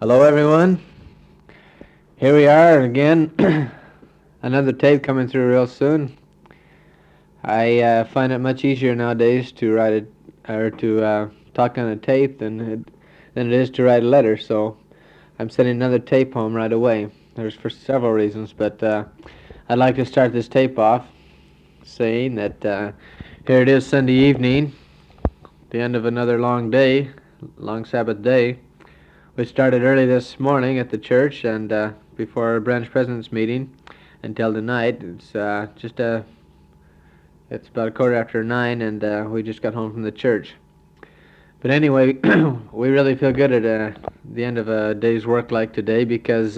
Hello, everyone. Here we are again. Another tape coming through real soon. I find it much easier nowadays to write it or to talk on a tape than it is to write a letter. So I'm sending another tape home right away. There's for several reasons, but I'd like to start this tape off saying that here it is Sunday evening, the end of another long day, long Sabbath day. We started early this morning at the church and before our branch president's meeting until tonight. It's about 9:15, and we just got home from the church. But anyway, we really feel good at the end of a day's work like today because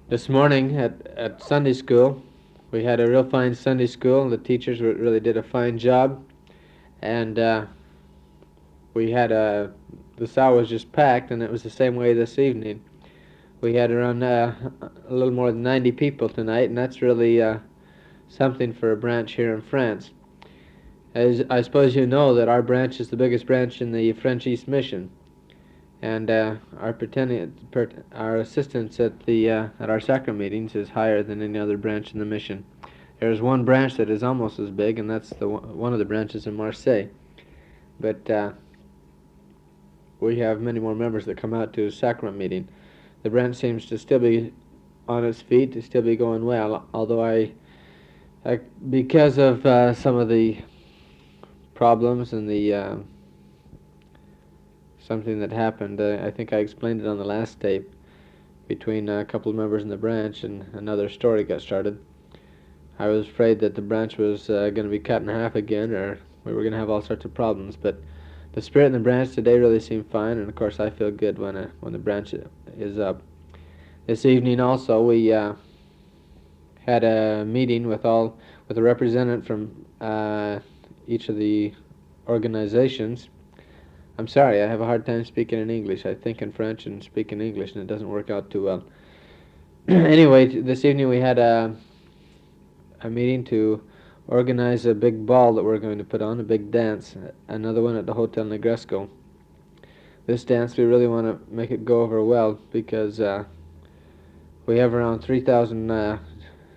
this morning at Sunday school, we had a real fine Sunday school. The teachers really did a fine job, and we had the cell was just packed, and it was the same way this evening. We had around a little more than 90 people tonight, and that's really something for a branch here in France. As I suppose you know that our branch is the biggest branch in the French East Mission, and our assistance at our sacrament meetings is higher than any other branch in the mission. There's one branch that is almost as big, and that's one of the branches in Marseille. But we have many more members that come out to a sacrament meeting. The branch seems to still be on its feet, to still be going well, although because of some of the problems and the something that happened, I think I explained it on the last tape, between a couple of members in the branch, and another story got started. I was afraid that the branch was going to be cut in half again, or we were going to have all sorts of problems, but the spirit in the branch today really seemed fine, and of course I feel good when the branch is up. This evening also we had a meeting with a representative from each of the organizations. I'm sorry, I have a hard time speaking in English. I think in French and speak in English, and it doesn't work out too well. Anyway, this evening we had a meeting to organize a big ball that we're going to put on, a big dance, another one at the Hotel Negresco. This dance, we really want to make it go over well because we have around 3,000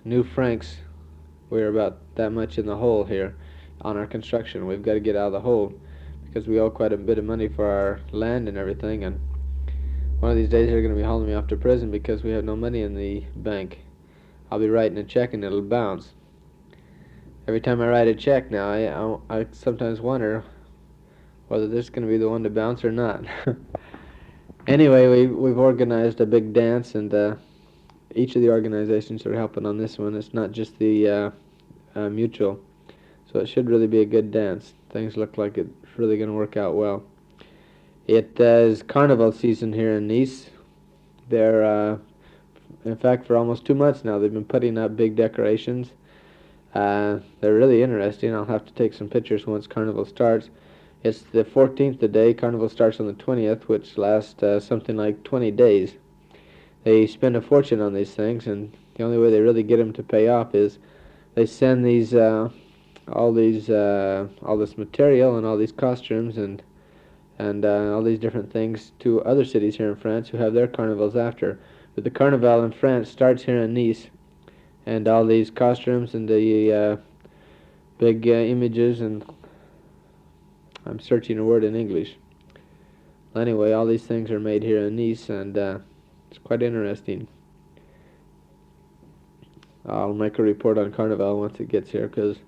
new francs. We're about that much in the hole here on our construction. We've got to get out of the hole because we owe quite a bit of money for our land and everything, and one of these days they're going to be hauling me off to prison because we have no money in the bank. I'll be writing a check and it'll bounce. Every time I write a check now, I sometimes wonder whether this is going to be the one to bounce or not. Anyway, we've organized a big dance, and each of the organizations are helping on this one. It's not just the mutual, so it should really be a good dance. Things look like it's really going to work out well. It is carnival season here in Nice. They're in fact, for almost 2 months now, they've been putting up big decorations. They're really interesting. I'll have to take some pictures once Carnival starts. It's the 14th today. Carnival starts on the 20th, which lasts something like 20 days. They spend a fortune on these things, and the only way they really get them to pay off is they send all this material and all these costumes and all these different things to other cities here in France who have their carnivals after. But the Carnival in France starts here in Nice, and all these costumes and the big images, and I'm searching a word in English. Anyway, all these things are made here in Nice, and it's quite interesting. I'll make a report on Carnival once it gets here, because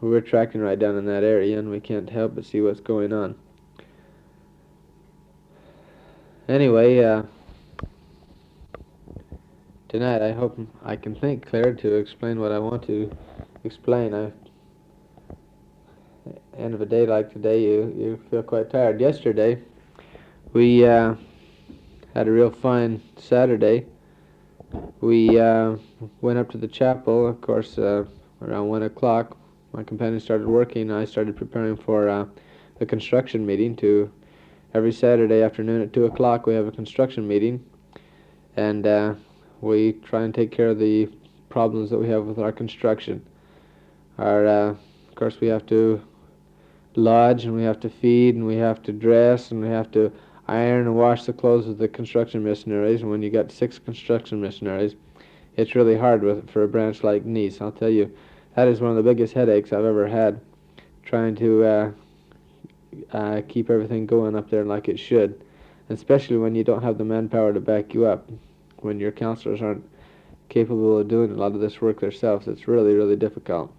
we're tracking right down in that area, and we can't help but see what's going on. Anyway, tonight I hope I can think clear to explain what I want to explain. End of a day like today, you feel quite tired. Yesterday, we had a real fine Saturday. We went up to the chapel, of course, around 1 o'clock. My companion started working. I started preparing for the construction meeting. Every Saturday afternoon at 2 o'clock, we have a construction meeting, and we try and take care of the problems that we have with our construction. Of course, we have to lodge, and we have to feed, and we have to dress, and we have to iron and wash the clothes of the construction missionaries. And when you got 6 construction missionaries, it's really hard for a branch like Nice. I'll tell you, that is one of the biggest headaches I've ever had, trying to keep everything going up there like it should, especially when you don't have the manpower to back you up, when your counselors aren't capable of doing a lot of this work themselves. It's really, really difficult.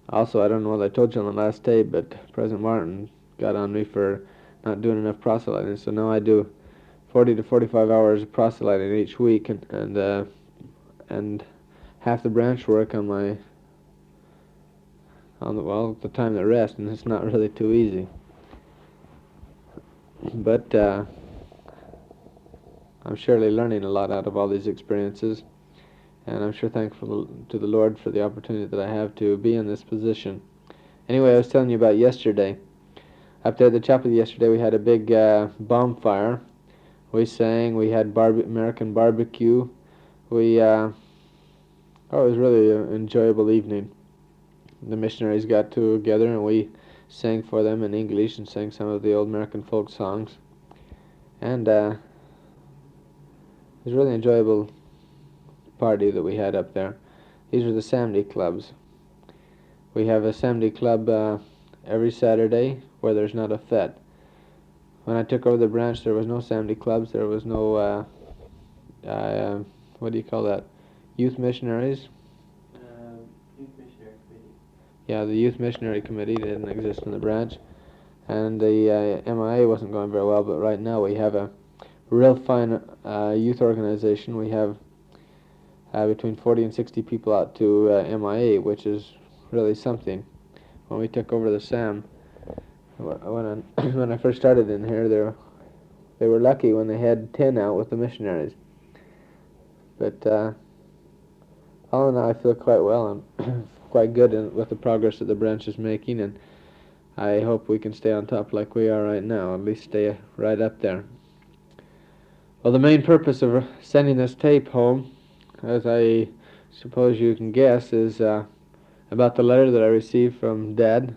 Also, I don't know what I told you on the last tape, but President Martin got on me for not doing enough proselyting, so now I do 40 to 45 hours of proselyting each week, and half the branch work on the time to rest, and it's not really too easy. But I'm surely learning a lot out of all these experiences, and I'm sure thankful to the Lord for the opportunity that I have to be in this position. Anyway, I was telling you about yesterday. Up there at the chapel yesterday, we had a big bonfire. We sang, we had American barbecue. It was really an enjoyable evening. The missionaries got together and we sang for them in English and sang some of the old American folk songs. And it was a really enjoyable party that we had up there. These are the Samedi clubs. We have a Samedi club every Saturday where there's not a fete. When I took over the branch, there was no Samedi clubs. There was no, what do you call that? Youth missionaries? Youth Missionary Committee. Yeah, the Youth Missionary Committee didn't exist in the branch. And the MIA wasn't going very well, but right now we have a real fine youth organization. We have between 40 and 60 people out to MIA, which is really something. When we took over the SAM, when I first started in here, they were lucky when they had 10 out with the missionaries. But all in all, I feel quite well and quite good with the progress that the branch is making, and I hope we can stay on top like we are right now, at least stay right up there. Well, the main purpose of sending this tape home, as I suppose you can guess, is about the letter that I received from Dad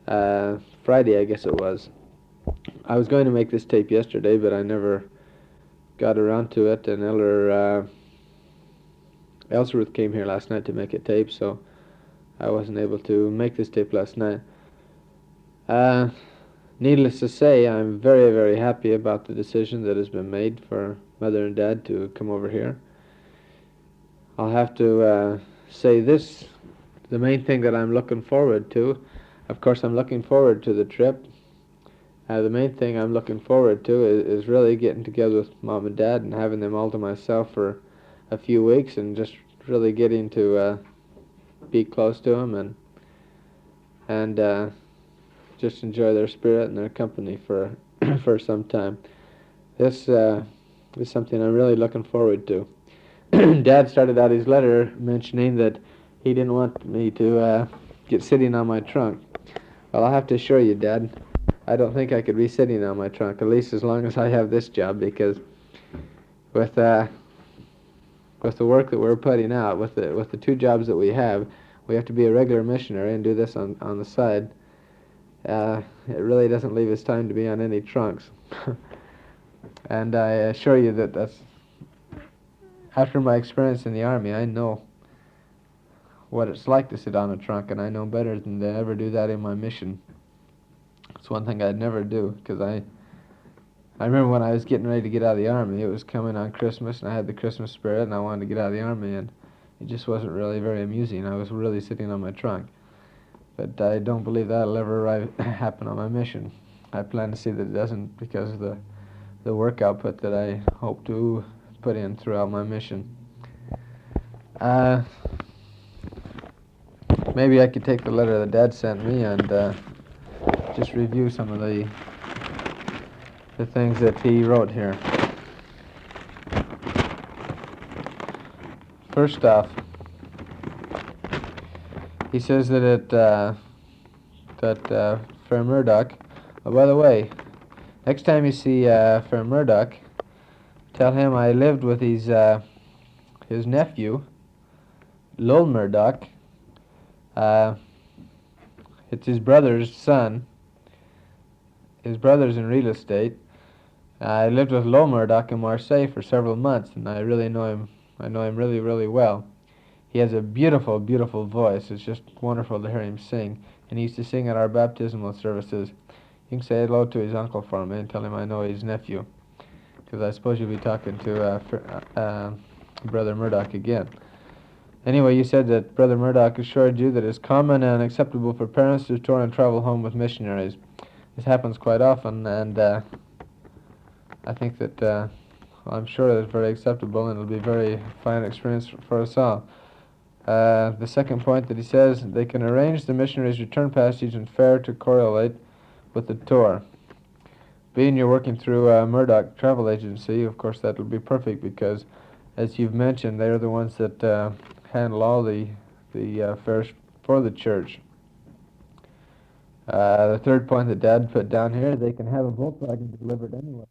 Friday, I guess it was. I was going to make this tape yesterday, but I never got around to it, and Elder Ellsworth came here last night to make a tape, so I wasn't able to make this tape last night. Needless to say, I'm very, very happy about the decision that has been made for Mother and Dad to come over here. I'll have to say this, the main thing that I'm looking forward to, of course I'm looking forward to the trip. The main thing I'm looking forward to is really getting together with Mom and Dad and having them all to myself for a few weeks and just really getting to be close to them and just enjoy their spirit and their company for for some time. This is something I'm really looking forward to. Dad started out his letter mentioning that he didn't want me to get sitting on my trunk. Well, I'll have to assure you, Dad, I don't think I could be sitting on my trunk, at least as long as I have this job, because with the work that we're putting out, with the 2 jobs that we have to be a regular missionary and do this on the side. It really doesn't leave us time to be on any trunks. And I assure you that's after my experience in the Army, I know what it's like to sit on a trunk, and I know better than to ever do that in my mission. It's one thing I'd never do, because I remember when I was getting ready to get out of the Army, it was coming on Christmas, and I had the Christmas spirit, and I wanted to get out of the Army, and it just wasn't really very amusing. I was really sitting on my trunk. But I don't believe that'll ever happen on my mission. I plan to see that it doesn't, because of the work output that I hope to put in throughout my mission. Maybe I could take the letter that Dad sent me and just review some of the things that he wrote here. First off, he says that Friar Murdoch. Oh, by the way, next time you see Friar Murdoch, tell him I lived with his nephew, Lowell Murdoch. It's his brother's son, his brother's in real estate. I lived with Lo Murdoch in Marseille for several months, and I really know him. I know him really, really well. He has a beautiful, beautiful voice. It's just wonderful to hear him sing. And he used to sing at our baptismal services. You can say hello to his uncle for me and tell him I know his nephew, because I suppose you'll be talking to Brother Murdoch again. Anyway, you said that Brother Murdoch assured you that it's common and acceptable for parents to tour and travel home with missionaries. This happens quite often, and I think that well, I'm sure that it's very acceptable, and it'll be a very fine experience for us all. The second point that he says, they can arrange the missionary's return passage and fare to correlate with the tour. Being you're working through Murdoch Travel Agency, of course that will be perfect because, as you've mentioned, they're the ones that handle all the fares for the church. The third point that Dad put down here, they can have a Volkswagen delivered anywhere.